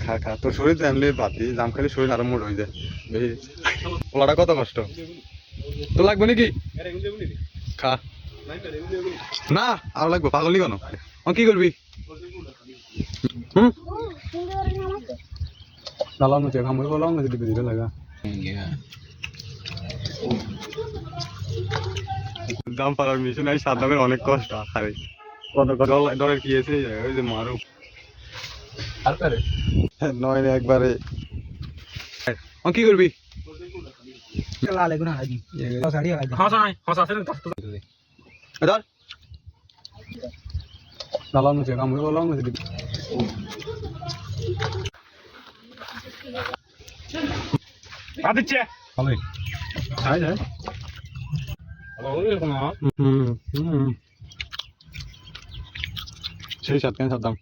খা খা তোর শরীর জানলে বাতি জাম খেলে শরীর আরো মোট হয়ে যায় বেশি পোলাটা কত কষ্ট তো লাগবে নাকি খা না আরো লাগবে পাগল নি কেন কি করবি লালাও না চেয়ে খামড়ি বলাও না যদি দিলে লাগা দাম পাড়ার মিশন এই সাত দামের অনেক কষ্ট আরে কত কত ডরের কি আছে ওই যে মারু আর পারে নয় একবারে কি করবি লাল এগুলো হাই সাড়ি হাই ধর লালাও না চেয়ে খামড়ি বলাও না যদি আদিচ্ছে ভালোই খাই যায় সেই সাত কেন সাত দাম